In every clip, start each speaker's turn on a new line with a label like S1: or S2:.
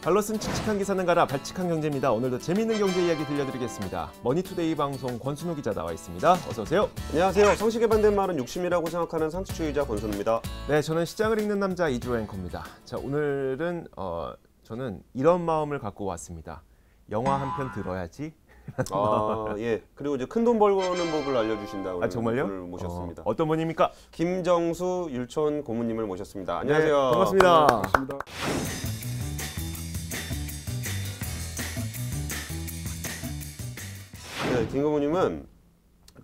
S1: 발로 쓴 칙칙한 기사는 가라 발칙한 경제입니다. 오늘도 재미있는 경제 이야기 들려드리겠습니다. 머니투데이 방송 권순우 기자 나와 있습니다. 어서 오세요.
S2: 안녕하세요. 상식에 반대는 말은 욕심이라고 생각하는 상식주의자 권순우입니다.
S1: 네, 저는 시장을 읽는 남자 이주호 앵커입니다. 자, 오늘은 저는 이런 마음을 갖고 왔습니다. 영화 한 편 들어야지.
S2: 예. 그리고 이제 큰 돈 벌고는 법을 알려주신다고
S1: 정말요?
S2: 분을 모셨습니다.
S1: 어떤 분입니까?
S2: 김정수 율촌 고문님을 모셨습니다. 안녕하세요.
S1: 네, 반갑습니다.
S2: 반갑습니다. 네, 김 고문님은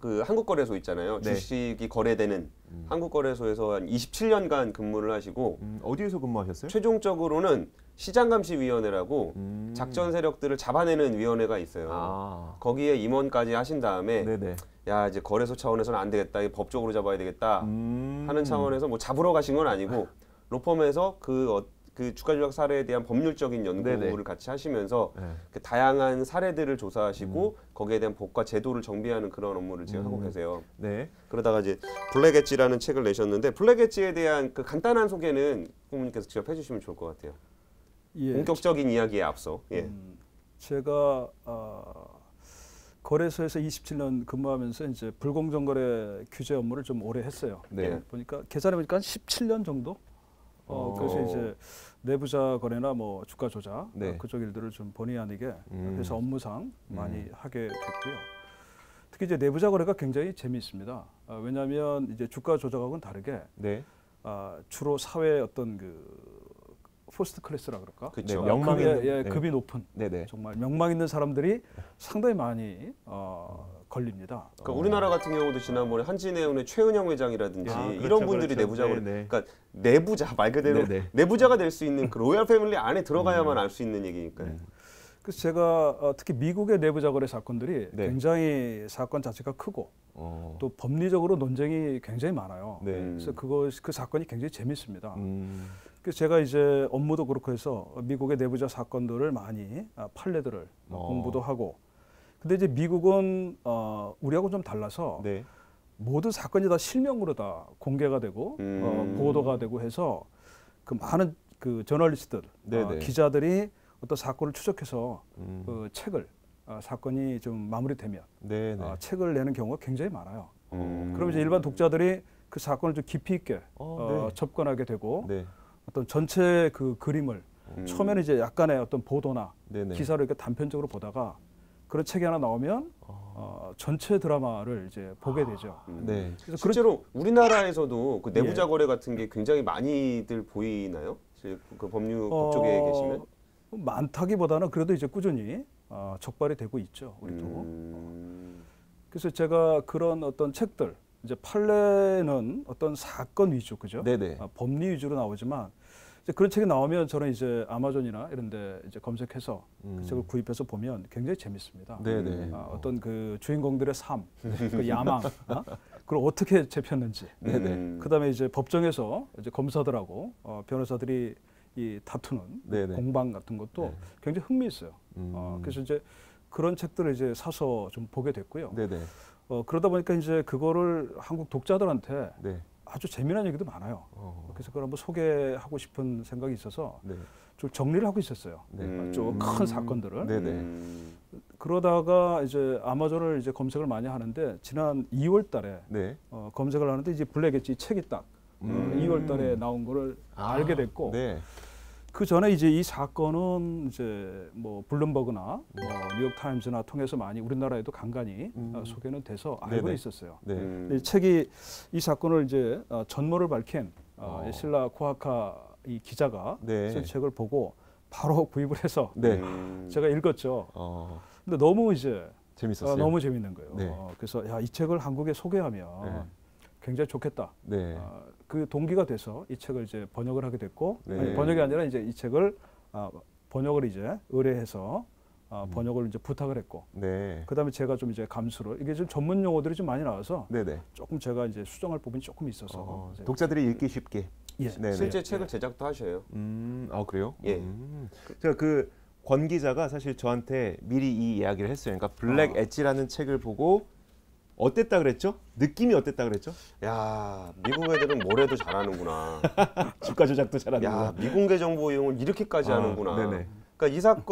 S2: 그 한국거래소 있잖아요.
S1: 네.
S2: 주식이 거래되는 한국거래소에서 한 27년간 근무를 하시고
S1: 어디에서 근무하셨어요?
S2: 최종적으로는 시장감시위원회라고 작전 세력들을 잡아내는 위원회가 있어요. 거기에 임원까지 하신 다음에
S1: 네네.
S2: 야 이제 거래소 차원에서는 안 되겠다, 이 법적으로 잡아야 되겠다 하는 차원에서 뭐 잡으러 가신 건 아니고 로펌에서 그 주가 조작 사례에 대한 법률적인 연구를
S1: 네네.
S2: 같이 하시면서
S1: 네.
S2: 그 다양한 사례들을 조사하시고 거기에 대한 법과 제도를 정비하는 그런 업무를 지금 하고 계세요.
S1: 네.
S2: 그러다가 이제 블랙 엣지라는 책을 내셨는데 블랙 엣지에 대한 그 간단한 소개는 부모님께서 직접 해주시면 좋을 것 같아요.
S3: 예,
S2: 본격적인 이야기에 앞서. 예.
S3: 제가 거래소에서 27년 근무하면서 이제 불공정 거래 규제 업무를 좀 오래 했어요.
S1: 네.
S3: 보니까 계산해 보니까 한 17년 정도. 그래서 이제 내부자 거래나 뭐 주가 조작
S1: 네.
S3: 그쪽 일들을 좀 본의 아니게 그래서 업무상 많이 하게 됐고요. 특히 이제 내부자 거래가 굉장히 재미있습니다. 왜냐하면 이제 주가 조작하고는 다르게
S1: 네.
S3: 주로 사회 어떤 그 포스트 클래스라 그럴까?
S1: 그렇죠. 명망
S3: 급이,
S1: 있는, 네.
S3: 급이 높은
S1: 네네.
S3: 정말 명망 있는 사람들이 상당히 많이 걸립니다.
S2: 그러니까 우리나라 같은 경우도 지난번에 한진해운의 최은영 회장이라든지
S1: 그렇죠,
S2: 이런 분들이
S1: 그렇죠.
S2: 내부자고,
S1: 네, 네.
S2: 그러니까 내부자 말 그대로
S1: 네네.
S2: 내부자가 될 수 있는 그 로얄 패밀리 안에 들어가야만 알 수 있는 얘기니까요.
S3: 그래서 제가 특히 미국의 내부자 거래 사건들이
S1: 네.
S3: 굉장히 사건 자체가 크고 또 법리적으로 논쟁이 굉장히 많아요.
S1: 네.
S3: 그래서 그 사건이 굉장히 재밌습니다. 그래서 제가 이제 업무도 그렇고 해서 미국의 내부자 사건들을 많이 판례들을 공부도 하고. 근데 이제 미국은 우리하고 좀 달라서
S1: 네.
S3: 모든 사건이 다 실명으로 다 공개가 되고 보도가 되고 해서 그 많은 그 저널리스트들, 기자들이 어떤 사건을 추적해서 그 책을 사건이 좀 마무리되면 책을 내는 경우가 굉장히 많아요. 그럼 이제 일반 독자들이 그 사건을 좀 깊이 있게 접근하게 되고 어떤 전체 그 그림을 처음에는 이제 약간의 어떤 보도나 기사를 이렇게 단편적으로 보다가 그런 책이 하나 나오면 전체 드라마를 이제 보게 되죠.
S2: 네. 그래서 실제로 우리나라에서도 그 내부자 거래 같은 게 굉장히 많이들 보이나요? 그 법률 쪽에 계시면?
S3: 많다기보다는 그래도 이제 꾸준히 적발이 되고 있죠. 우리도. 그래서 제가 그런 어떤 책들 이제 판례는 어떤 사건 위주, 그죠? 법리 위주로 나오지만 이제 그런 책이 나오면 저는 이제 아마존이나 이런 데 이제 검색해서 그 책을 구입해서 보면 굉장히 재밌습니다. 어떤 그 주인공들의 삶, 그 야망, 그걸 어떻게 잡혔는지. 그다음에 이제 법정에서 이제 검사들하고 변호사들이 이 다투는 공방 같은 것도 굉장히 흥미있어요. 그래서 이제 그런 책들을 이제 사서 좀 보게 됐고요. 그러다 보니까 이제 그거를 한국 독자들한테 아주 재미난 얘기도 많아요. 그래서 그걸 한번 소개하고 싶은 생각이 있어서 좀 정리를 하고 있었어요. 좀 큰 사건들을. 그러다가 이제 아마존을 이제 검색을 많이 하는데 지난 2월달에 검색을 하는데 이제 블랙 엣지 책이 딱 2월달에 나온 거를 알게 됐고. 그 전에 이제 이 사건은 이제 뭐 블룸버그나 뭐 뉴욕 타임즈나 통해서 많이 우리나라에도 간간히 소개는 돼서 알고 있었어요. 이 책이 이 사건을 이제 전모를 밝힌 실라 코하카 이 기자가 쓴 책을 보고 바로 구입을 해서 제가 읽었죠. 근데 너무 이제
S1: 재밌었어요.
S3: 너무 재밌는 거예요. 그래서 야, 이 책을 한국에 소개하면 굉장히 좋겠다. 그 동기가 돼서 이 책을 이제 번역을 하게 됐고 아니, 번역이 아니라 이제 이 책을 번역을 이제 의뢰해서 번역을 이제 부탁을 했고 그다음에 제가 좀 이제 감수를 이게 좀 전문 용어들이 좀 많이 나와서 조금 제가 이제 수정할 부분이 조금 있어서
S1: 독자들이 읽기 쉽게
S2: 실제 책을 제작도 하셔요.
S1: 그래요?
S2: 예.
S1: 제가 그 권 기자가 사실 저한테 미리 이 이야기를 했어요. 그러니까 블랙 엣지라는 책을 보고 어땠다 그랬죠? 느낌이 어땠다 그랬죠?
S2: 야, 미국 애들은 뭘 해도 잘하는구나.
S1: 주가 조작도 잘하는구나.
S2: 야, 미공개 정보 이용을 이렇게까지 하는구나. 그러니까 이 사건,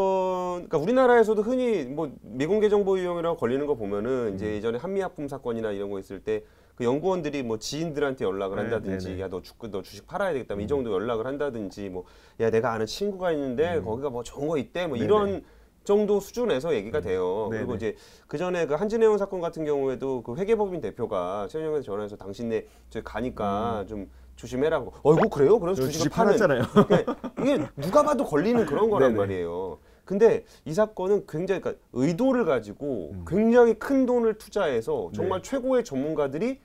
S2: 그러니까 우리나라에서도 흔히 뭐 미공개 정보 유용이라고 걸리는 거 보면은 이제 예전에 한미약품 사건이나 이런 거 있을 때 그 연구원들이 뭐 지인들한테 연락을 한다든지, 야 너 주식 팔아야 되겠다, 이 정도 연락을 한다든지, 뭐 야 내가 아는 친구가 있는데 거기가 뭐 좋은 거 있대, 뭐 이런 정도 수준에서 얘기가 돼요. 그리고 이제 그 전에 그 한진해운 사건 같은 경우에도 그 회계법인 대표가 최은영한테 전화해서 당신네 저기 가니까 좀 조심해라고. 이거 그래요? 그래서 주식을
S1: 팔았잖아요.
S2: 이게 누가 봐도 걸리는 그런 거란 말이에요. 근데 이 사건은 굉장히, 그러니까 의도를 가지고 굉장히 큰 돈을 투자해서 정말 최고의 전문가들이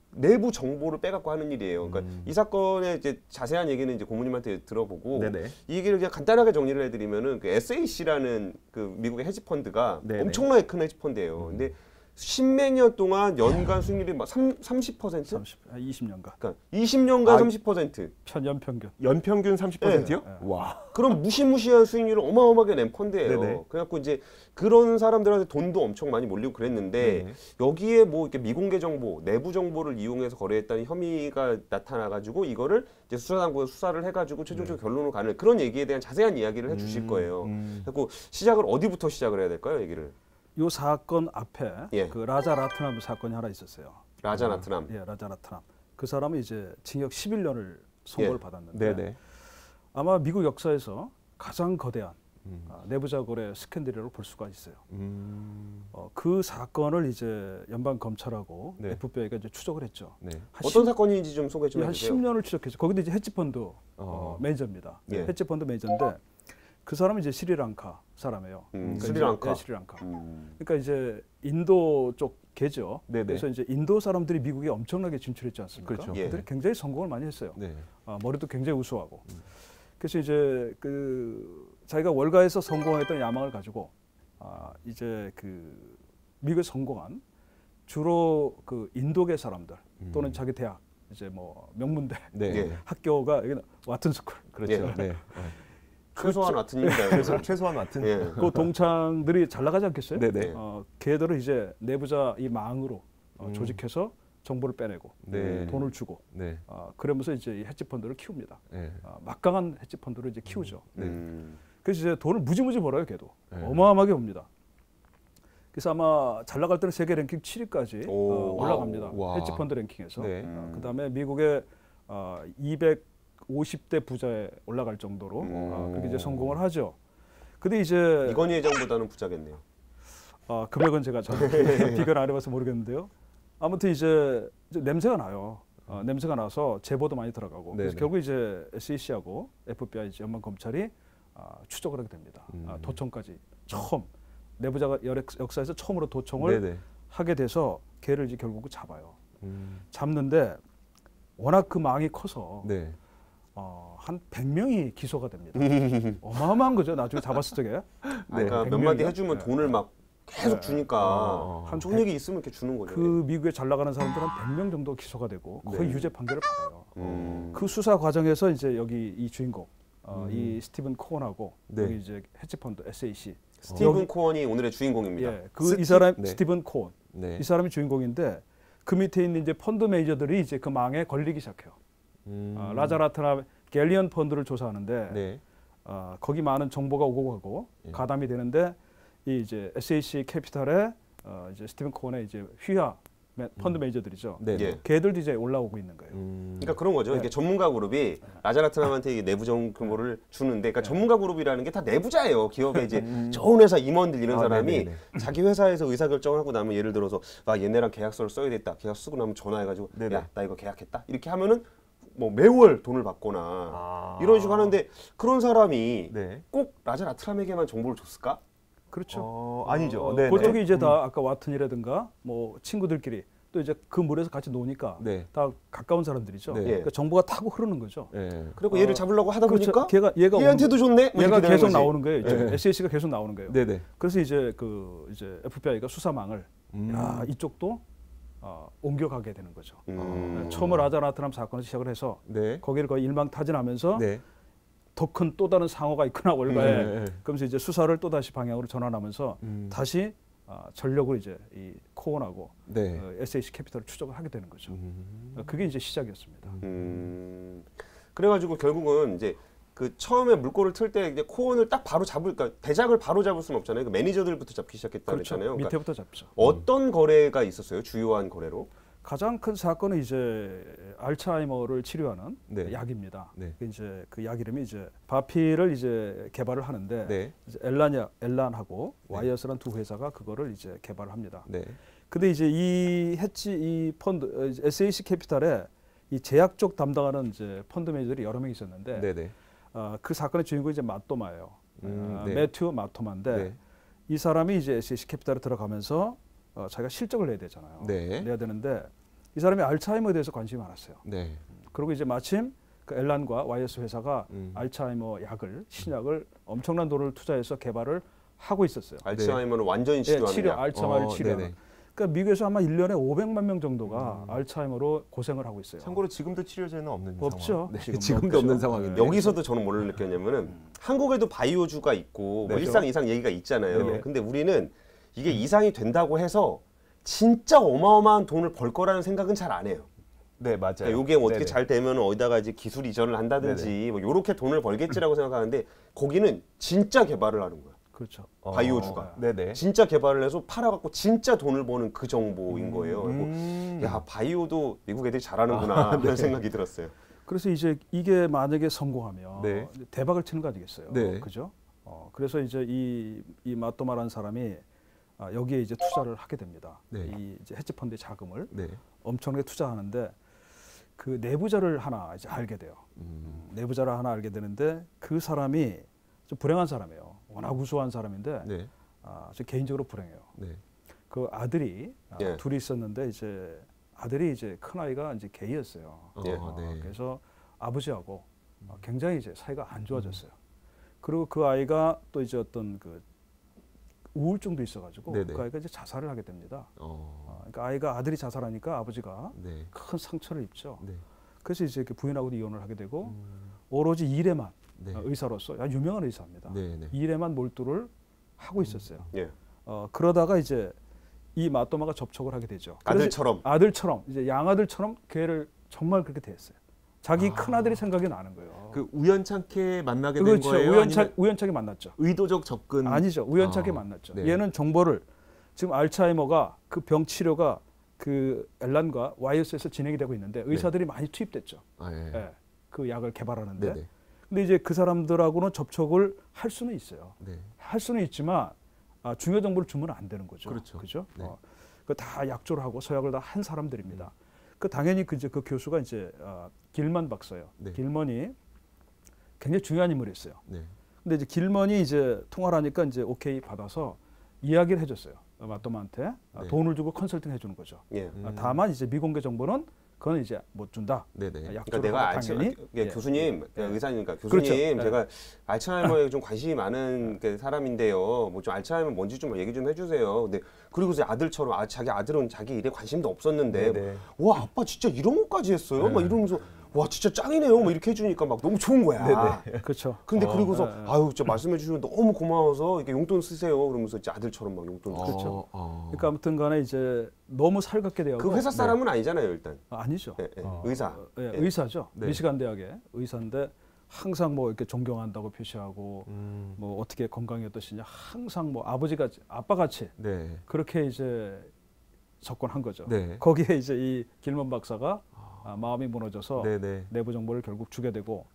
S2: 내부 정보를 빼갖고 하는 일이에요. 그러니까 이 사건의 이제 자세한 얘기는 이제 고모님한테 들어보고 이 얘기를 그냥 간단하게 정리를 해드리면은 그 SAC라는 그 미국의 헤지 펀드가 엄청나게 큰 헤지 펀드예요. 근데 십몇 년 동안 연간 수익률이 막 30%?
S3: 20년간.
S2: 그러니까 20년간 30%.
S3: 연평균.
S1: 연평균 30%요?
S3: 네.
S1: 와.
S2: 그럼 무시무시한 수익률을 어마어마하게 낸 펀드예요. 그래갖고 이제 그런 사람들한테 돈도 엄청 많이 몰리고 그랬는데 여기에 뭐 이렇게 미공개 정보, 내부 정보를 이용해서 거래했다는 혐의가 나타나가지고 이거를 이제 수사당국에 수사를 해가지고 최종적 결론으로 가는 그런 얘기에 대한 자세한 이야기를 해주실 거예요. 그래갖고 시작을 어디부터 시작을 해야 될까요, 얘기를?
S3: 요 사건 앞에 그 라자 라트남 사건이 하나 있었어요.
S2: 라자 라트남.
S3: 예, 라자 라트남. 그 사람은 이제 징역 11년을 선고를 받았는데
S1: 네네.
S3: 아마 미국 역사에서 가장 거대한 내부자 거래 스캔들이라고 볼 수가 있어요. 그 사건을 이제 연방 검찰하고 FBI가 이제 추적을 했죠.
S2: 어떤 사건인지 좀 소개 좀 해주세요.
S3: 한 10년을 추적했죠. 거기도 이제 헤지펀드 매니저입니다. 헤지펀드 매니저인데 그 사람은 이제 스리랑카 사람이에요. 그러니까
S2: 스리랑카.
S3: 스리랑카. 그러니까 이제 인도 쪽 계죠. 그래서 이제 인도 사람들이 미국에 엄청나게 진출했지 않습니까?
S1: 그렇죠.
S3: 그들이 굉장히 성공을 많이 했어요. 머리도 굉장히 우수하고. 그래서 이제 그 자기가 월가에서 성공했던 야망을 가지고 이제 그 미국에 성공한 주로 그 인도계 사람들 또는 자기 대학 이제 뭐 명문대 학교가 여기는 와튼 스쿨.
S1: 그렇죠.
S2: 최소한 와튼입니다.
S1: 최소한 와튼.
S3: 그 동창들이 잘 나가지 않겠어요?
S1: 네네.
S3: 걔들을 이제 내부자 이 망으로 조직해서 정보를 빼내고 돈을 주고 그러면서 이제 이 헤지펀드를 키웁니다. 막강한 헤지펀드를 이제 키우죠. 그래서 이제 돈을 무지무지 벌어요, 걔도. 어마어마하게 봅니다. 그래서 아마 잘 나갈 때는 세계 랭킹 7위까지 올라갑니다. 헤지펀드 랭킹에서. 그다음에 미국의 250대 부자에 올라갈 정도로 그렇게 이제 성공을 하죠. 근데 이제
S2: 이건희 회장보다는 부자겠네요.
S3: 금액은 제가 잘 비교를 안 해봐서 모르겠는데요. 아무튼 이제 냄새가 나요. 냄새가 나서 제보도 많이 들어가고. 그래서 결국 이제 SEC하고 FBI 연방 검찰이 추적을 하게 됩니다. 도청까지 처음 내부자가 역사에서 처음으로 도청을 하게 돼서 걔를 이제 결국 잡아요. 잡는데 워낙 그 망이 커서 한 100명이 기소가 됩니다. 어마어마한 거죠. 나중에 잡았을 적에.
S2: 그러니까 몇 마디 해주면 돈을 막 계속 주니까 한 총력이 있으면 이렇게 주는 거죠.
S3: 그 미국에 잘 나가는 사람들 한 100명 정도 기소가 되고 거의 유죄 판결을 받아요. 그 수사 과정에서 이제 여기 이 주인공 이 스티븐 코언하고 여기 이제 헤지펀드 SAC
S2: 스티븐 코언이 오늘의 주인공입니다.
S3: 이 사람 스티븐 코언 이 사람이 주인공인데 그 밑에 있는 이제 펀드 매니저들이 이제 그 망에 걸리기 시작해요. 라자 라트남 갤리언 펀드를 조사하는데 거기 많은 정보가 오고 가고 가담이 되는데 이 이제 SAC 캐피탈에 이제 스티븐 코언의 이제 휘하 펀드 매니저들이죠. 걔들도 이제 올라오고 있는 거예요.
S2: 그러니까 그런 거죠. 이게 전문가 그룹이 라자 라트남한테 내부 정보를 주는데, 그러니까 전문가 그룹이라는 게 다 내부자예요. 기업에 이제 좋은 회사 임원들 이런 사람이 자기 회사에서 의사 결정을 하고 나면 예를 들어서 얘네랑 계약서를 써야 되겠다. 계약서 쓰고 나면 전화해가지고 야, 나 이거 계약했다. 이렇게 하면은 뭐 매월 돈을 받거나 이런 식으로 하는데 그런 사람이 꼭 라자 라트남에게만 정보를 줬을까?
S3: 그렇죠.
S1: 아니죠.
S3: 그쪽이 이제 다 아까 와튼이라든가 뭐 친구들끼리 또 이제 그 물에서 같이 노니까 다 가까운 사람들이죠. 그러니까 정보가 타고 흐르는 거죠.
S2: 그리고 얘를 잡으려고 하다 보니까
S3: 얘가
S2: 얘한테도 좋네. 뭐
S3: 얘가 계속 나오는 거예요. SAC가 계속 나오는 거예요. 그래서 이제 이제 FBI가 수사망을 야, 이쪽도 옮겨가게 되는 거죠. 처음으로 라자 라트남 사건을 시작을 해서 거기를 거의 일망타진하면서 더 큰 또 다른 상호가 있구나 월가에. 그러면서 이제 수사를 또 다시 방향으로 전환하면서 다시 전력을 이제 이 코언하고 SAC 캐피탈을 추적을 하게 되는 거죠. 그게 이제 시작이었습니다.
S2: 그래가지고 결국은 이제 그 처음에 물꼬를 틀 때 이제 코온을 딱 바로 그러니까 대작을 바로 잡을 수는 없잖아요. 그 매니저들부터 잡기 시작했다
S3: 그렇죠.
S2: 그랬잖아요. 그러니까
S3: 밑에부터 잡죠.
S2: 어떤 거래가 있었어요? 주요한 거래로?
S3: 가장 큰 사건은 이제 알츠하이머를 치료하는
S1: 네.
S3: 약입니다.
S1: 네.
S3: 이제 그 약 이름이 이제 바피를 이제 개발을 하는데
S1: 네.
S3: 이제 엘란하고
S1: 네.
S3: 와이어스라는 두 회사가 그거를 이제 개발을 합니다.
S1: 네.
S3: 근데 이제 이 펀드 SAC 캐피탈에 이 제약 쪽 담당하는 이제 펀드 매니저들이 여러 명 있었는데
S1: 네. 네.
S3: 그 사건의 주인공이 이제 마토마예요.
S1: 네.
S3: 매튜 마토마인데
S1: 네.
S3: 이 사람이 이제 SAC 캐피탈에 들어가면서 자기가 실적을 내야 되잖아요.
S1: 네.
S3: 내야 되는데 이 사람이 알츠하이머에 대해서 관심이 많았어요.
S1: 네.
S3: 그리고 이제 마침 그 엘란과 와이어스 회사가 알츠하이머 약을 신약을 엄청난 돈을 투자해서 개발을 하고 있었어요.
S2: 알츠하이머는 완전히 치료하는
S3: 치료,
S2: 약.
S3: 알츠하이머를 치료하는.
S1: 네네.
S3: 그러니까 미국에서 아마 1년에 500만 명 정도가 알츠하이머로 고생을 하고 있어요.
S1: 참고로 지금도 치료제는 없는
S3: 없죠.
S1: 상황. 네.
S3: 지금도
S1: 지금도
S3: 없죠.
S1: 없는 상황인데.
S2: 여기서도 저는 뭐를 느꼈냐면은 한국에도 바이오주가 있고 뭐
S1: 네.
S2: 일상 이상 얘기가 있잖아요.
S3: 네.
S2: 근데 우리는 이게 이상이 된다고 해서 진짜 어마어마한 돈을 벌 거라는 생각은 잘 안 해요.
S1: 네, 맞아요.
S2: 그러니까 이게 어떻게
S1: 네네.
S2: 잘 되면 어디다가 이제 기술 이전을 한다든지 뭐 요렇게 돈을 벌겠지라고 생각하는데 거기는 진짜 개발을 하는 거야.
S3: 그렇죠.
S2: 바이오주가.
S1: 네네.
S2: 진짜 개발을 해서 팔아갖고 진짜 돈을 버는 그 정보인 거예요. 그리고 야 바이오도 미국 애들이 잘하는구나
S1: 네.
S2: 그런 생각이 들었어요.
S3: 그래서 이제 이게 만약에 성공하면
S1: 네.
S3: 대박을 치는 거 아니겠어요?
S1: 네.
S3: 그죠? 그래서 이제 이 마토마라는 사람이 여기에 이제 투자를 하게 됩니다.
S1: 네.
S3: 이 이제 헤지 펀드의 자금을
S1: 네.
S3: 엄청나게 투자하는데 그 내부자를 하나 이제 알게 돼요. 내부자를 하나 알게 되는데 그 사람이 좀 불행한 사람이에요. 워낙 우수한 사람인데
S1: 네.
S3: 좀 개인적으로 불행해요.
S1: 네.
S3: 그 아들이
S2: 예.
S3: 둘이 있었는데 이제 아들이 이제 큰 아이가 이제 게이였어요.
S2: 예.
S1: 네.
S3: 그래서 아버지하고 굉장히 이제 사이가 안 좋아졌어요. 그리고 그 아이가 또 이제 어떤 그 우울증도 있어가지고
S1: 네네.
S3: 그 아이가 이제 자살을 하게 됩니다.
S1: 어.
S3: 그러니까 아들이 자살하니까 아버지가
S1: 네.
S3: 큰 상처를 입죠.
S1: 네.
S3: 그래서 이제 그 부인하고도 이혼을 하게 되고 오로지 일에만
S1: 네.
S3: 의사로서 유명한 의사입니다.
S1: 네. 네.
S3: 일에만 몰두를 하고 있었어요.
S2: 예.
S3: 그러다가 이제 이 마토마가 접촉을 하게 되죠.
S2: 아들처럼.
S3: 아들처럼 이제 양아들처럼 걔를 정말 그렇게 대했어요. 자기 큰 아들이 생각이 나는 거예요.
S1: 그 우연찮게 만나게 된
S3: 그렇죠.
S1: 거예요?
S3: 우연찮게 만났죠.
S1: 의도적 접근?
S3: 아니죠. 우연찮게 만났죠.
S1: 네.
S3: 얘는 정보를 지금 알츠하이머가 그 병 치료가 그 엘란과 와이어스에서 진행이 되고 있는데 의사들이 많이 투입됐죠.
S1: 아, 예.
S3: 예, 그 약을 개발하는데.
S1: 네네.
S3: 근데 이제 그 사람들하고는 접촉을 할 수는 있어요.
S1: 네.
S3: 할 수는 있지만 중요 정보를 주면 안 되는 거죠.
S1: 그렇죠.
S3: 그죠?
S1: 네.
S3: 그 다 약조를 하고 서약을 다 한 사람들입니다. 그 당연히 그 교수가 이제 길먼 박사예요.
S1: 네.
S3: 길먼이 굉장히 중요한 인물이었어요.
S1: 네.
S3: 근데 이제 길먼이 이제 통화를 하니까 이제 오케이 받아서 이야기를 해줬어요. 마토마한테
S1: 네.
S3: 돈을 주고 컨설팅 해주는 거죠.
S2: 예.
S3: 다만 이제 미공개 정보는 그건 이제 못 준다.
S1: 네네.
S3: 약조를
S2: 그러니까 내가
S3: 하고 당연히
S2: 교수님,
S3: 예.
S2: 의사니까 교수님,
S3: 그렇죠. 예.
S2: 제가 알츠하이머에 좀 관심이 많은 그 사람인데요. 뭐 좀 알츠하이머 뭔지 좀 얘기 좀 해주세요. 근데 그리고 이제 아들처럼 자기 아들은 자기 일에 관심도 없었는데,
S1: 네네.
S2: 와 아빠 진짜 이런 것까지 했어요? 막 이러면서 와 진짜 짱이네요. 막 이렇게 해주니까 막 너무 좋은 거야.
S3: 그렇죠.
S2: 근데 그리고서 아유 진짜 말씀해 주시면 너무 고마워서 이렇게 용돈 쓰세요. 그러면서 이제 아들처럼 막 용돈.
S3: 그렇죠.
S1: 어.
S3: 그러니까 아무튼간에 이제 너무 살갑게 되어.
S2: 그 회사 사람은 아니잖아요 일단.
S3: 아니죠.
S2: 예, 예. 의사.
S3: 예,
S2: 예.
S3: 의사죠.
S1: 네.
S3: 미시간 대학의 의사인데 항상 뭐 이렇게 존경한다고 표시하고 뭐 어떻게 건강이 어떠시냐 항상 뭐 아빠 같이
S1: 네.
S3: 그렇게 이제 접근한 거죠.
S1: 네.
S3: 거기에 이제 이 길먼 박사가 마음이 무너져서
S1: 네네.
S3: 내부 정보를 결국 주게 되고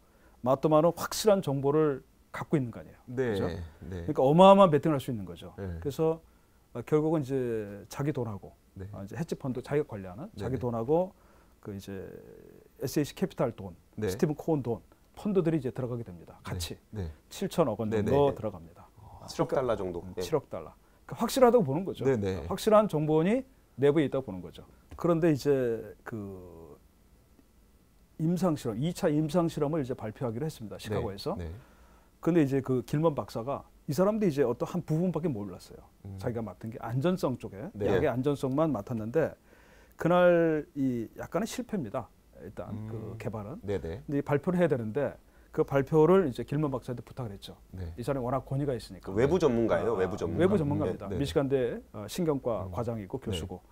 S3: 마토마는 확실한 정보를 갖고 있는 거 아니에요.
S1: 네.
S3: 그죠?
S1: 네.
S3: 그러니까 어마어마한 베팅을 할 수 있는 거죠.
S1: 네.
S3: 그래서 결국은 이제 자기 돈하고
S1: 네.
S3: 이제 헤지 펀드 자기가 관리하는 자기
S1: 네네.
S3: 돈하고 그 이제 SAC 캐피탈 돈,
S1: 네.
S3: 스티븐 코온 돈 펀드들이 이제 들어가게 됩니다. 같이
S1: 네.
S3: 7천억 원 정도
S1: 네네.
S3: 들어갑니다.
S2: 7억 달러 정도. 예.
S3: 7억 달러. 그러니까 확실하다고 보는 거죠.
S1: 네네.
S3: 확실한 정보원이 내부에 있다고 보는 거죠. 그런데 이제 그 임상 실험, 2차 임상 실험을 이제 발표하기로 했습니다. 시카고에서.
S1: 네.
S3: 근데 이제 그 길먼 박사가 이 사람도 이제 어떤 한 부분밖에 몰랐어요. 자기가 맡은 게 안전성 쪽에
S1: 네.
S3: 약의 안전성만 맡았는데 그날 이 약간의 실패입니다. 일단 그 개발은.
S1: 네네.
S3: 근데 이 발표를 해야 되는데 그 발표를 이제 길먼 박사한테 부탁을 했죠.
S1: 네.
S3: 이 사람이 워낙 권위가 있으니까.
S2: 그 외부 전문가예요. 외부 전문가.
S3: 외부 전문가입니다.
S1: 네, 네.
S3: 미시간대 신경과 과장이고 교수고.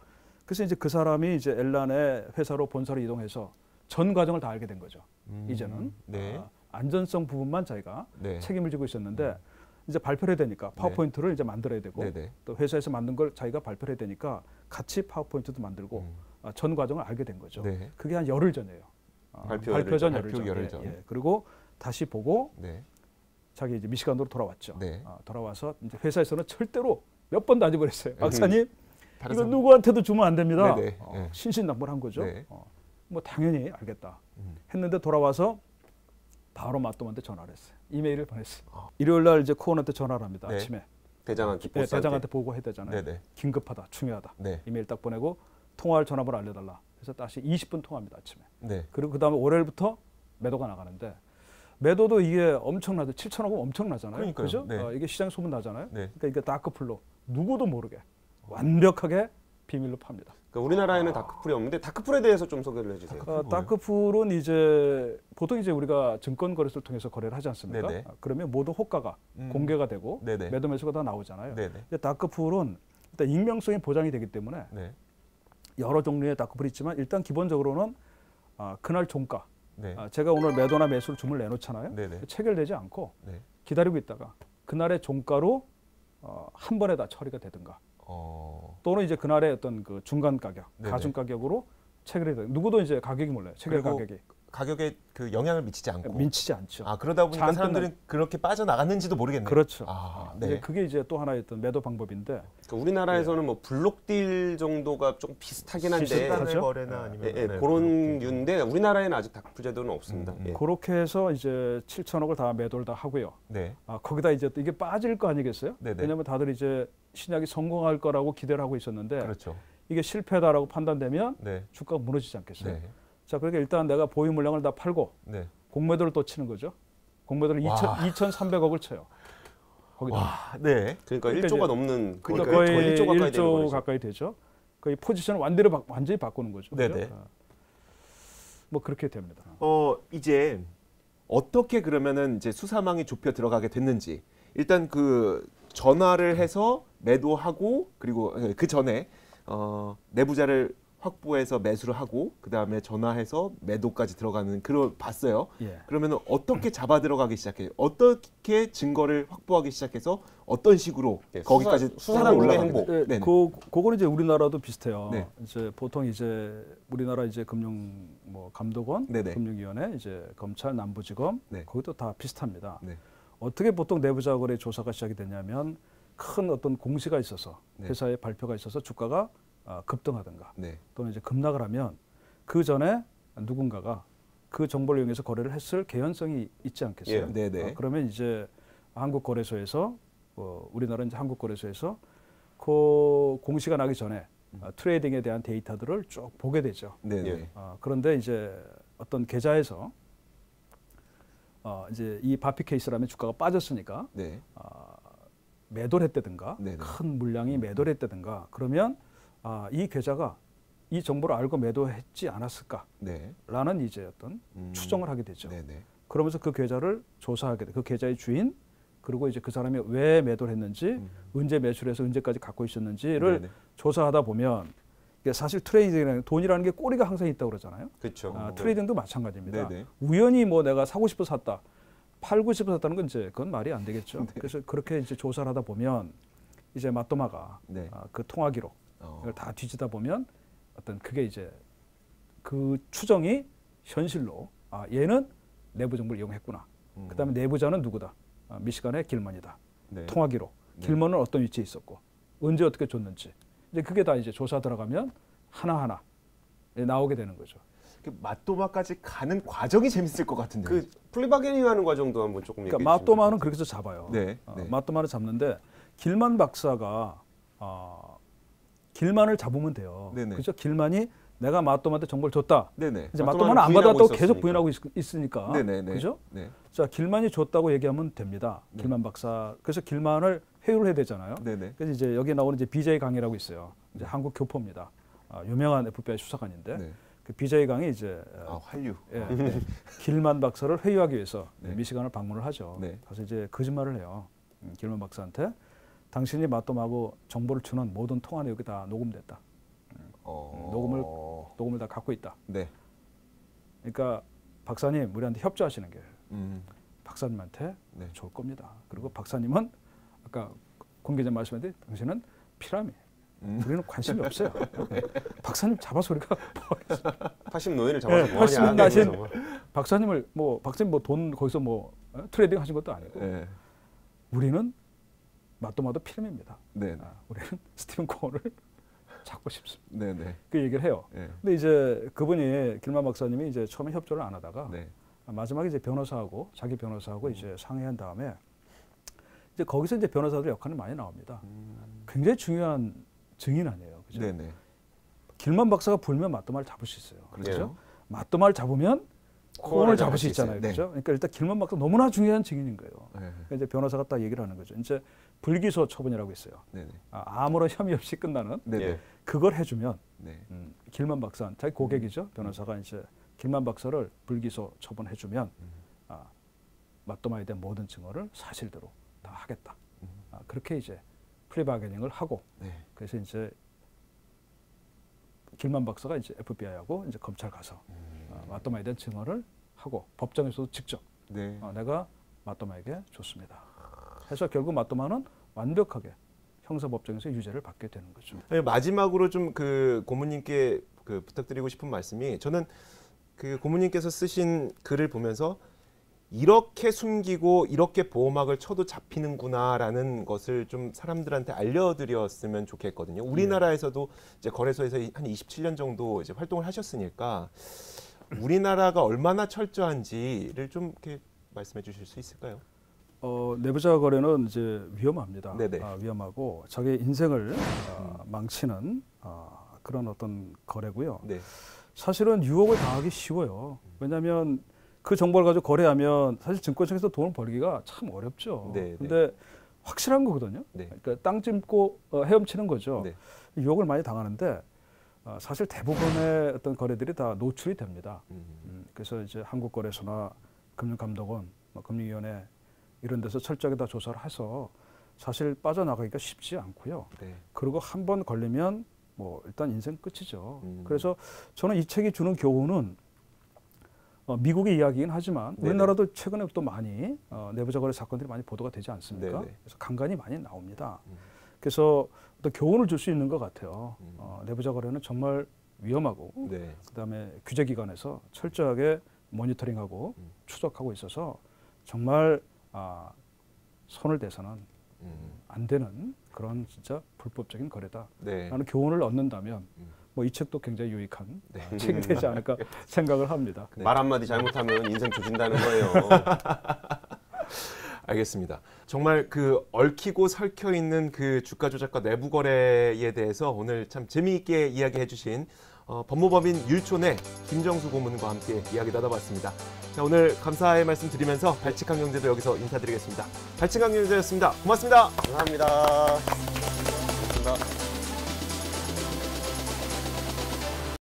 S3: 그래서 이제 그 사람이 이제 엘란의 회사로 본사로 이동해서 전 과정을 다 알게 된 거죠. 이제는
S1: 네.
S3: 안전성 부분만 자기가
S1: 네.
S3: 책임을 지고 있었는데 이제 발표를 해야 되니까 파워포인트를 이제 만들어야 되고
S1: 네네.
S3: 또 회사에서 만든 걸 자기가 발표를 해야 되니까 같이 파워포인트도 만들고 전 과정을 알게 된 거죠.
S1: 네.
S3: 그게 한 열흘 전이에요.
S2: 발표
S3: 전
S1: 발표
S3: 열흘
S1: 열흘
S3: 전.
S1: 전.
S3: 예. 그리고 다시 보고
S1: 네.
S3: 자기 이제 미시간으로 돌아왔죠.
S1: 네.
S3: 돌아와서 이제 회사에서는 절대로 몇 번도 안 집어냈어요. 박사님
S1: 다른
S3: 이거
S1: 사람-
S3: 누구한테도 주면 안 됩니다.
S1: 네네. 네.
S3: 신신당부한 거죠.
S1: 네.
S3: 뭐 당연히 알겠다 했는데 돌아와서 바로 맞돔한테 전화를 했어요. 이메일을 보냈어요. 일요일 날 이제 코어한테 전화를 합니다.
S1: 네.
S3: 아침에.
S2: 대장한테
S3: 네,
S2: 보스한테.
S3: 대장한테 보고해야 되잖아요.
S1: 네네.
S3: 긴급하다, 중요하다.
S1: 네.
S3: 이메일 딱 보내고 통화할 전화번호 알려달라. 그래서 다시 20분 통화합니다. 아침에.
S1: 네.
S3: 그리고 그다음에 월요일부터 매도가 나가는데 매도도 이게 엄청나죠. 7천억은 엄청나잖아요.
S1: 그러니까요.
S3: 그죠?
S1: 네.
S3: 이게 시장 소문 나잖아요.
S1: 네.
S3: 그러니까 이게 다크풀로 누구도 모르게 완벽하게 비밀로 팝니다.
S2: 그러니까 우리나라에는 다크풀이 없는데 다크풀에 대해서 좀 소개를 해주세요.
S3: 다크풀은 이제 보통 이제 우리가 증권거래소를 통해서 거래를 하지 않습니까?
S1: 네네.
S3: 그러면 모든 호가가 공개가 되고
S1: 네네.
S3: 매도 매수가 다 나오잖아요.
S1: 네네.
S3: 근데 다크풀은 일단 익명성이 보장이 되기 때문에
S1: 네.
S3: 여러 종류의 다크풀이 있지만 일단 기본적으로는 그날 종가
S1: 네.
S3: 제가 오늘 매도나 매수를 주문을 내놓잖아요.
S1: 네네.
S3: 체결되지 않고
S1: 네.
S3: 기다리고 있다가 그날의 종가로 한 번에 다 처리가 되든가 또는 이제 그날의 어떤 그 중간 가격,
S1: 네네.
S3: 가중 가격으로 체결이 되든 누구도 이제 가격이 몰라요. 체결
S1: 그리고
S3: 가격이
S1: 가격에 그 영향을 미치지 않고.
S3: 미치지 않죠.
S1: 그러다 보니까
S3: 잠깐
S1: 사람들은 그렇게 빠져나갔는지도 모르겠네요.
S3: 그렇죠.
S1: 네.
S3: 이제 그게 이제 또 하나의 어떤 매도 방법인데
S2: 그러니까 우리나라에서는 뭐 블록딜 정도가 좀 비슷하긴 한데
S3: 비슷하죠.
S1: 시간의 거래나 아니면
S2: 예, 그런 류인데 우리나라에는 아직 다크풀 제도는 없습니다. 예.
S3: 그렇게 해서 이제 7천억을 다 매도를 다 하고요.
S1: 네.
S3: 거기다 이제 또 이게 빠질 거 아니겠어요?
S1: 네네.
S3: 왜냐하면 다들 이제 신약이 성공할 거라고 기대를 하고 있었는데
S1: 그렇죠.
S3: 이게 실패다라고 판단되면
S1: 네.
S3: 주가가 무너지지 않겠어요?
S1: 네.
S3: 자, 그러니까 일단 내가 보유 물량을 다 팔고
S1: 네.
S3: 공매도를 또 치는 거죠. 공매도를 2,300억을 쳐요. 거기다.
S1: 와, 네.
S2: 그러니까
S3: 그러니까
S2: 1조가
S3: 이제
S2: 넘는
S3: 그러니까
S2: 거의
S3: 거의
S2: 1조 가까이 되는
S3: 1조
S2: 거죠.
S3: 가까이 되죠. 거의 포지션을 완전히 바꾸는 거죠.
S1: 네네.
S3: 그죠? 뭐 그렇게 됩니다.
S1: 이제 어떻게 그러면은 이제 수사망이 좁혀 들어가게 됐는지 일단 그 전화를 해서 매도하고 그리고 그 전에 내부자를 확보해서 매수를 하고 그 다음에 전화해서 매도까지 들어가는 그걸 봤어요.
S3: 예.
S1: 그러면은 어떻게 잡아 들어가기 시작해요? 어떻게 증거를 확보하기 시작해서 어떤 식으로
S2: 예,
S1: 거기까지
S2: 수사당국의
S1: 올라가게
S2: 행보.
S1: 돼요?
S3: 네,
S1: 네네.
S3: 그거는 이제 우리나라도 비슷해요.
S1: 네.
S3: 이제 보통 이제 우리나라 이제 금융 뭐 감독원,
S1: 네네.
S3: 금융위원회, 이제 검찰, 남부지검
S1: 네.
S3: 거기도 다 비슷합니다.
S1: 네.
S3: 어떻게 보통 내부자 거래 조사가 시작이 되냐면 큰 어떤 공시가 있어서
S1: 네.
S3: 회사의 발표가 있어서 주가가 급등하든가
S1: 네.
S3: 또는 이제 급락을 하면 그 전에 누군가가 그 정보를 이용해서 거래를 했을 개연성이 있지 않겠어요?
S2: 예.
S1: 네네.
S3: 그러면 이제 한국거래소에서 우리나라 이제 한국거래소에서 그 공시가 나기 전에 트레이딩에 대한 데이터들을 쭉 보게 되죠.
S1: 네네.
S2: 예.
S3: 그런데 이제 어떤 계좌에서 이제 이 바피 케이스라면 주가가 빠졌으니까
S1: 네.
S3: 매도를 했다든가
S1: 네네.
S3: 큰 물량이 매도를 했다든가 그러면 이 계좌가 이 정보를 알고 매도했지 않았을까라는
S1: 네.
S3: 이제 어떤 추정을 하게 되죠.
S1: 네네.
S3: 그러면서 그 계좌를 조사하게 돼. 그 계좌의 주인 그리고 이제 그 사람이 왜 매도를 했는지 언제 매수해서 언제까지 갖고 있었는지를
S1: 네네.
S3: 조사하다 보면 이게 사실 트레이딩이라는 돈이라는 게 꼬리가 항상 있다고 그러잖아요.
S2: 그렇죠.
S3: 트레이딩도 마찬가지입니다.
S1: 네네.
S3: 우연히 뭐 내가 사고 싶어 샀다, 팔고 싶어 샀다는 건 이제 그건 말이 안 되겠죠. 그래서 그렇게 이제 조사를 하다 보면 이제 맞도마가
S1: 네.
S3: 그 통화 기록 이걸 다 뒤지다 보면 어떤 그게 이제 그 추정이 현실로 얘는 내부 정보를 이용했구나. 그다음에 내부자는 누구다. 미시간의 길먼이다.
S1: 네.
S3: 통화 기록.
S1: 네.
S3: 길먼은 어떤 위치에 있었고 언제 어떻게 줬는지. 이제 그게 다 이제 조사 들어가면 하나하나 나오게 되는 거죠.
S1: 맛도마까지 가는 과정이 재밌을 것 같은데.
S2: 그 플리바게닝 하는 과정도 한번 조금 얘기해
S3: 그러니까
S2: 주시면
S3: 맛도마는 그렇게 해서 잡아요.
S1: 네, 네.
S3: 맛도마를 잡는데 길만 박사가 길만을 잡으면 돼요.
S1: 네네.
S3: 그죠? 길만이 내가 맛도마한테 정보를 줬다.
S1: 네네.
S3: 이제
S2: 맛도마는
S3: 맛도마는 안
S2: 부인하고
S3: 받았다고 계속
S2: 있었으니까.
S3: 부인하고 있으니까.
S1: 네네네.
S3: 그죠?
S1: 네.
S3: 자, 길만이 줬다고 얘기하면 됩니다. 길만 박사. 그래서 길만을 회유를 해야 되잖아요.
S1: 네네.
S3: 그래서 이제 여기 나오는 이제 BJ 강이라고 있어요. 이제 한국 교포입니다. 유명한 FBI 수사관인데
S1: 네.
S3: 그 BJ 강이 이제
S1: 한류.
S3: 길만 박사를 회유하기 위해서
S1: 네.
S3: 미시간을 방문을 하죠.
S1: 네.
S3: 그래서 이제 거짓말을 해요. 길만 박사한테 당신이 맛돔하고 정보를 주는 모든 통화 내역이 다 녹음됐다. 녹음을 다 갖고 있다.
S1: 네.
S3: 그러니까 박사님 우리한테 협조하시는 게 박사님한테
S1: 네.
S3: 좋을 겁니다. 그리고 박사님은 아까 공개자 말씀하셨는데 당신은 피라미. 우리는 관심이 없어요. 박사님 잡아서 우리가
S2: 80 노인을 잡아서
S3: 네,
S2: 뭐
S3: 80
S2: 하냐.
S3: 나신 박사님을 박사님 돈 거기서 트레이딩 하신 것도 아니고
S1: 네.
S3: 우리는 맛도마도 피라미입니다.
S1: 네.
S3: 우리는 스티븐 코어를 찾고 싶습니다.
S1: 네, 네.
S3: 그 얘기를 해요.
S1: 네.
S3: 근데 이제 그분이 길만 박사님이 이제 처음에 협조를 안 하다가
S1: 네.
S3: 마지막에 이제 변호사하고 자기 변호사하고 이제 상의한 다음에 이제 거기서 이제 변호사들 역할이 많이 나옵니다. 굉장히 중요한 증인 아니에요, 그죠?
S1: 네, 네.
S3: 길만 박사가 불면 맞도마를 잡을 수 있어요. 그렇죠?
S2: 네.
S3: 맞도마를 잡으면 코어를 잡을 수
S1: 있어요.
S3: 있잖아요,
S1: 네.
S3: 그렇죠? 그러니까 일단 길만 박사 너무나 중요한 증인인 거예요.
S1: 네.
S3: 그러니까 이제 변호사가 딱 얘기를 하는 거죠. 이제 불기소 처분이라고 있어요.
S1: 네, 네.
S3: 아무런 혐의 없이 끝나는
S1: 네, 네.
S2: 예.
S3: 그걸 해주면
S1: 네.
S3: 길만 박사, 자기 고객이죠. 변호사가 이제 길만 박사를 불기소 처분해주면 맞도마에 대한 모든 증거를 사실대로 다 하겠다. 그렇게 이제 프리바게닝을 하고
S1: 네.
S3: 그래서 이제 길만 박사가 이제 FBI하고 이제 검찰 가서 맞도마에 대한 증언을 하고 법정에서도 직접
S1: 네.
S3: 내가 맞도마에게 줬습니다. 해서 결국 맞도마는 완벽하게 형사법정에서 유죄를 받게 되는 거죠.
S1: 네, 마지막으로 좀 그 고모님께 그 부탁드리고 싶은 말씀이 저는 그 고모님께서 쓰신 글을 보면서 이렇게 숨기고 이렇게 보호막을 쳐도 잡히는구나라는 것을 좀 사람들한테 알려드렸으면 좋겠거든요. 우리나라에서도 이제 거래소에서 한 27년 정도 이제 활동을 하셨으니까 우리나라가 얼마나 철저한지를 좀 이렇게 말씀해 주실 수 있을까요?
S3: 내부자 거래는 이제 위험합니다.
S1: 네네.
S3: 위험하고 자기 인생을 망치는 그런 어떤 거래고요.
S1: 네.
S3: 사실은 유혹을 당하기 쉬워요. 왜냐하면 그 정보를 가지고 거래하면 사실 증권청에서 돈을 벌기가 참 어렵죠.
S1: 네,
S3: 근데 확실한 거거든요.
S1: 네.
S3: 그러니까 땅 짚고 헤엄치는 거죠.
S1: 네.
S3: 유혹을 많이 당하는데 사실 대부분의 어떤 거래들이 다 노출이 됩니다. 그래서 이제 한국거래소나 금융감독원, 금융위원회 이런 데서 철저하게 다 조사를 해서 사실 빠져나가기가 쉽지 않고요.
S1: 네.
S3: 그리고 한 번 걸리면 일단 인생 끝이죠. 그래서 저는 이 책이 주는 교훈은 미국의 이야기긴 하지만
S1: 네네.
S3: 우리나라도 최근에 또 많이 내부자 거래 사건들이 많이 보도가 되지 않습니까?
S1: 네네.
S3: 그래서 간간히 많이 나옵니다. 그래서 어떤 교훈을 줄 수 있는 것 같아요. 내부자 거래는 정말 위험하고
S1: 네.
S3: 그다음에 규제기관에서 철저하게 모니터링하고 추적하고 있어서 정말 손을 대서는 안 되는 그런 진짜 불법적인 거래다.
S1: 네.
S3: 라는 교훈을 얻는다면 이 책도 굉장히 유익한
S1: 네.
S3: 책이 되지 않을까 생각을 합니다.
S2: 네. 말 한마디 잘못하면 인생 조진다는 거예요.
S1: 알겠습니다. 정말 그 얽히고 설켜 있는 그 주가 조작과 내부 거래에 대해서 오늘 참 재미있게 이야기해 주신 법무법인 율촌의 김정수 고문과 함께 이야기 나눠봤습니다. 자, 오늘 감사의 말씀 드리면서 발칙한 경제도 여기서 인사드리겠습니다. 발칙한 경제였습니다. 고맙습니다.
S2: 감사합니다. 고맙습니다.